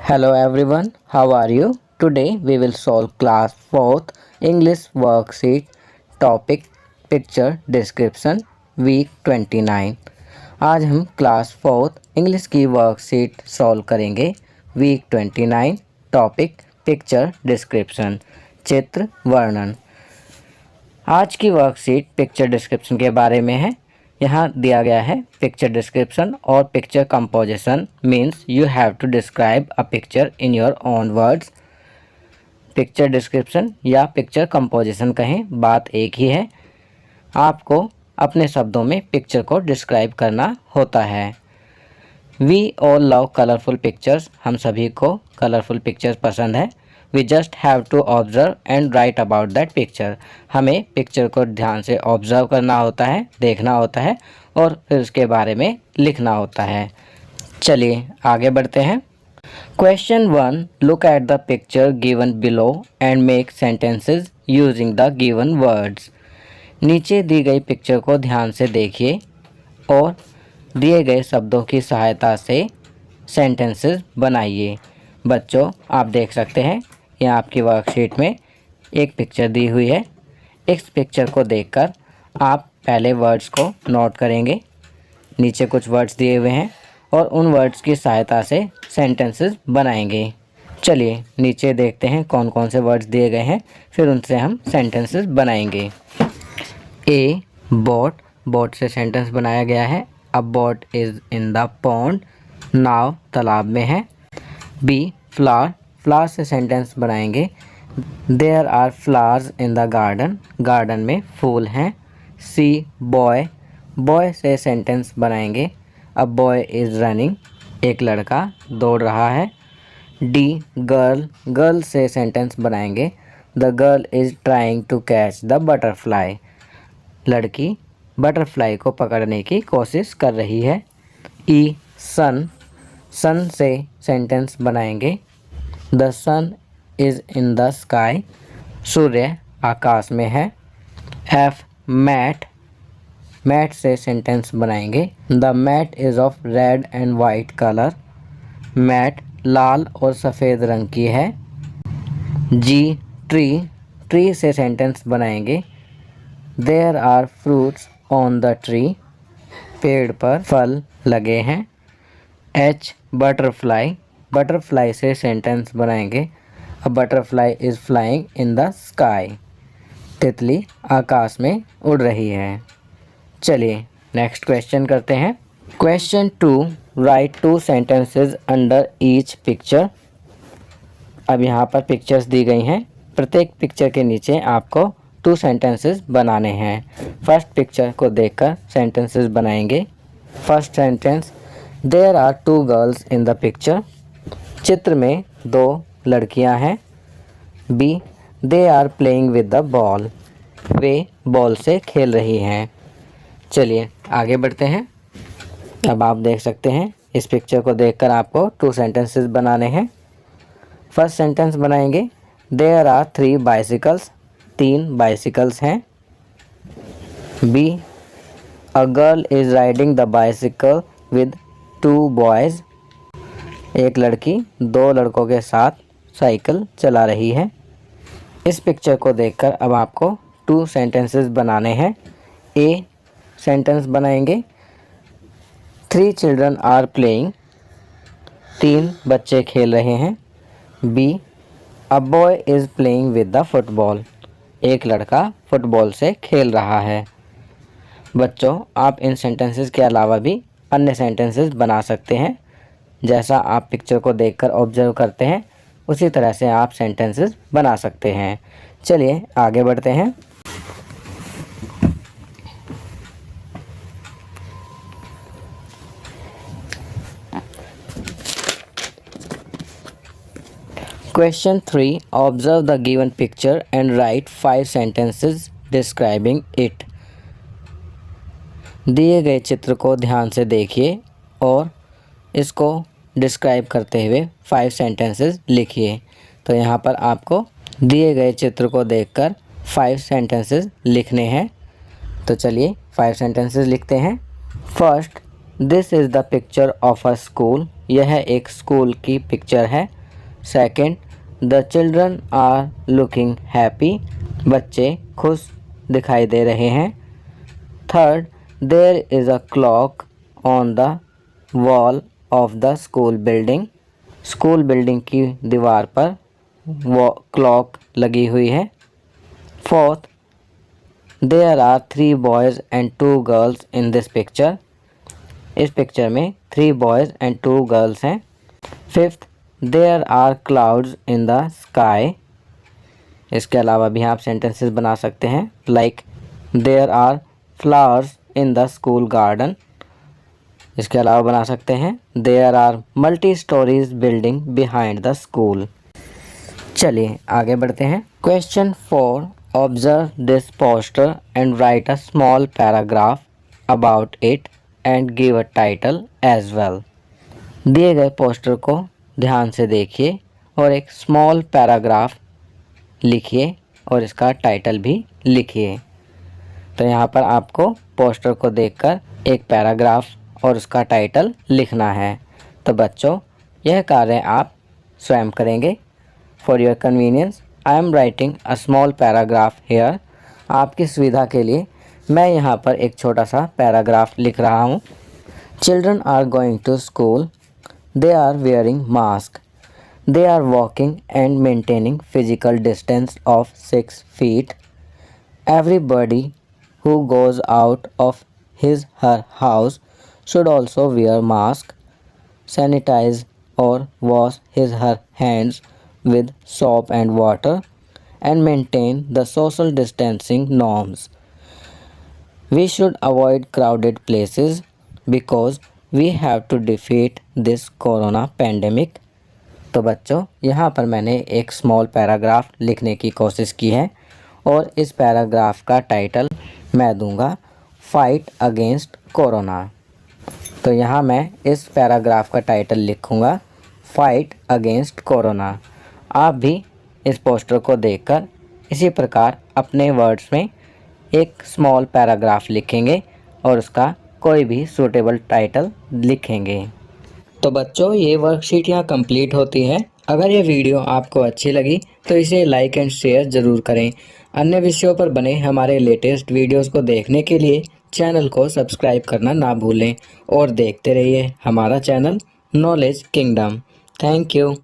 Hello everyone, how are you? Today we will solve class 4th English worksheet topic picture description week 29। आज हम class 4th English की worksheet solve करेंगे week 29 topic picture description चित्र वर्णन। आज की worksheet picture description के बारे में है। यहाँ दिया गया है पिक्चर डिस्क्रिप्शन और picture composition means you have to describe a picture in your own words. Picture description या पिक्चर कंपोजिशन कहें, बात एक ही है। आपको अपने शब्दों में पिक्चर को डिस्क्राइब करना होता है। We all love colourful pictures, हम सभी को कलरफुल पिक्चर्स पसंद है। We just have to observe and write about that picture, हमें पिक्चर को ध्यान से ऑब्जर्व करना होता है, देखना होता है और फिर उसके बारे में लिखना होता है। चलिए आगे बढ़ते हैं। Question 1, look at the picture given below and make sentences using the given words. नीचे दी गई पिक्चर को ध्यान से देखिए और दिए गए शब्दों की सहायता से सेंटेंसेस बनाइए। बच्चों, आप देख सकते हैं यहाँ आपकी वर्कशीट में एक पिक्चर दी हुई है। इस पिक्चर को देखकर आप पहले वर्ड्स को नोट करेंगे। नीचे कुछ वर्ड्स दिए हुए हैं और उन वर्ड्स की सहायता से सेंटेंसेस बनाएंगे। चलिए नीचे देखते हैं कौन कौन से वर्ड्स दिए गए हैं, फिर उनसे हम सेंटेंसेस बनाएंगे। ए बोट, बोट से सेंटेंस बनाया गया है। A boat is in the pond, नाव तालाब में है। बी फ्लावर, फ्लावर से सेंटेंस बनाएंगे। There are flowers in the garden, garden में फूल हैं। सी बॉय, बॉय से सेंटेंस बनाएंगे। अ बॉय इज़ रनिंग, एक लड़का दौड़ रहा है। डी गर्ल, गर्ल से सेंटेंस बनाएंगे। The girl is trying to catch the butterfly, लड़की बटरफ्लाई को पकड़ने की कोशिश कर रही है। ई सन, सन से सेंटेंस बनाएंगे। The sun is in the sky, सूर्य आकाश में है। एफ मैट, मैट से सेंटेंस बनाएंगे। The mat is of red and white colour, mat लाल और सफ़ेद रंग की है। जी ट्री, ट्री से सेंटेंस बनाएंगे। There are fruits on the tree, पेड़ पर फल लगे हैं। एच बटरफ्लाई, बटरफ्लाई से सेंटेंस बनाएंगे। A butterfly is flying in the sky, तितली आकाश में उड़ रही है। चलिए नेक्स्ट क्वेश्चन करते हैं। Question 2, right 2 sentences under each picture. अब यहाँ पर पिक्चर्स दी गई हैं, प्रत्येक पिक्चर के नीचे आपको 2 सेंटेंसेस बनाने हैं। फर्स्ट पिक्चर को देखकर सेंटेंसेस बनाएंगे। First sentence, there are 2 girls in the picture, चित्र में 2 लड़कियां हैं। B they are playing with the ball, वे बॉल से खेल रही हैं। चलिए आगे बढ़ते हैं। अब आप देख सकते हैं इस पिक्चर को देखकर आपको 2 सेंटेंसेस बनाने हैं। फर्स्ट सेंटेंस बनाएंगे, देयर आर 3 बाइसिकल्स, 3 बाइसिकल्स हैं। Be a girl is riding the bicycle with 2 boys, एक लड़की 2 लड़कों के साथ साइकिल चला रही है। इस पिक्चर को देखकर अब आपको 2 सेंटेंसेस बनाने हैं। ए सेंटेंस बनाएंगे, 3 चिल्ड्रन आर प्लेइंग, 3 बच्चे खेल रहे हैं। Be a boy is playing with the football, एक लड़का फुटबॉल से खेल रहा है। बच्चों, आप इन सेंटेंसेस के अलावा भी अन्य सेंटेंसेस बना सकते हैं। जैसा आप पिक्चर को देखकर ऑब्जर्व करते हैं उसी तरह से आप सेंटेंसेस बना सकते हैं। चलिए आगे बढ़ते हैं। Question 3, observe the given picture and right 5 sentences describing it. दिए गए चित्र को ध्यान से देखिए और इसको डिस्क्राइब करते हुए 5 सेंटेंसेस लिखिए। तो यहाँ पर आपको दिए गए चित्र को देखकर 5 सेंटेंसेस लिखने हैं। तो चलिए 5 सेंटेंसेस लिखते हैं। First, this is the picture of a school, यह एक स्कूल की पिक्चर है। Second, the children are looking happy, बच्चे खुश दिखाई दे रहे हैं। Third, there is a clock on the wall of the school building, school building की दीवार पर वो क्लॉक लगी हुई है। Fourth, there are 3 boys and 2 girls in this picture, इस पिक्चर में 3 बॉयज़ एंड 2 गर्ल्स हैं। Fifth, there are clouds in the sky, इसके अलावा भी आप सेंटेंसेस बना सकते हैं like there are flowers in the school garden, इसके अलावा बना सकते हैं there are multi storeys building behind the school. चलिए आगे बढ़ते हैं। Question 4, observe this poster and write a small paragraph about it and give a title as well. दिए गए पोस्टर को ध्यान से देखिए और एक स्मॉल पैराग्राफ लिखिए और इसका टाइटल भी लिखिए। तो यहाँ पर आपको पोस्टर को देखकर एक पैराग्राफ और उसका टाइटल लिखना है। तो बच्चों, यह कार्य आप स्वयं करेंगे। For your convenience I am writing a small paragraph here, आपकी सुविधा के लिए मैं यहाँ पर एक छोटा सा पैराग्राफ लिख रहा हूँ। Children are going to school, they are wearing mask, they are walking and maintaining physical distance of 6 feet. Everybody who goes out of her house should also wear mask, sanitize or wash her hands with soap and water, and maintain the social distancing norms. We should avoid crowded places because we have to defeat this corona pandemic. तो बच्चों, यहाँ पर मैंने एक small paragraph लिखने की कोशिश की है और इस पैराग्राफ का टाइटल मैं दूंगा फाइट अगेंस्ट कोरोना। तो यहाँ मैं इस पैराग्राफ का टाइटल लिखूँगा फाइट अगेंस्ट कोरोना। आप भी इस पोस्टर को देखकर इसी प्रकार अपने वर्ड्स में एक स्मॉल पैराग्राफ लिखेंगे और उसका कोई भी सूटेबल टाइटल लिखेंगे। तो बच्चों, ये वर्कशीट यहाँ कंप्लीट होती है। अगर ये वीडियो आपको अच्छी लगी तो इसे लाइक एंड शेयर ज़रूर करें। अन्य विषयों पर बने हमारे लेटेस्ट वीडियोस को देखने के लिए चैनल को सब्सक्राइब करना ना भूलें और देखते रहिए हमारा channel knowledge kingdom. Thank you.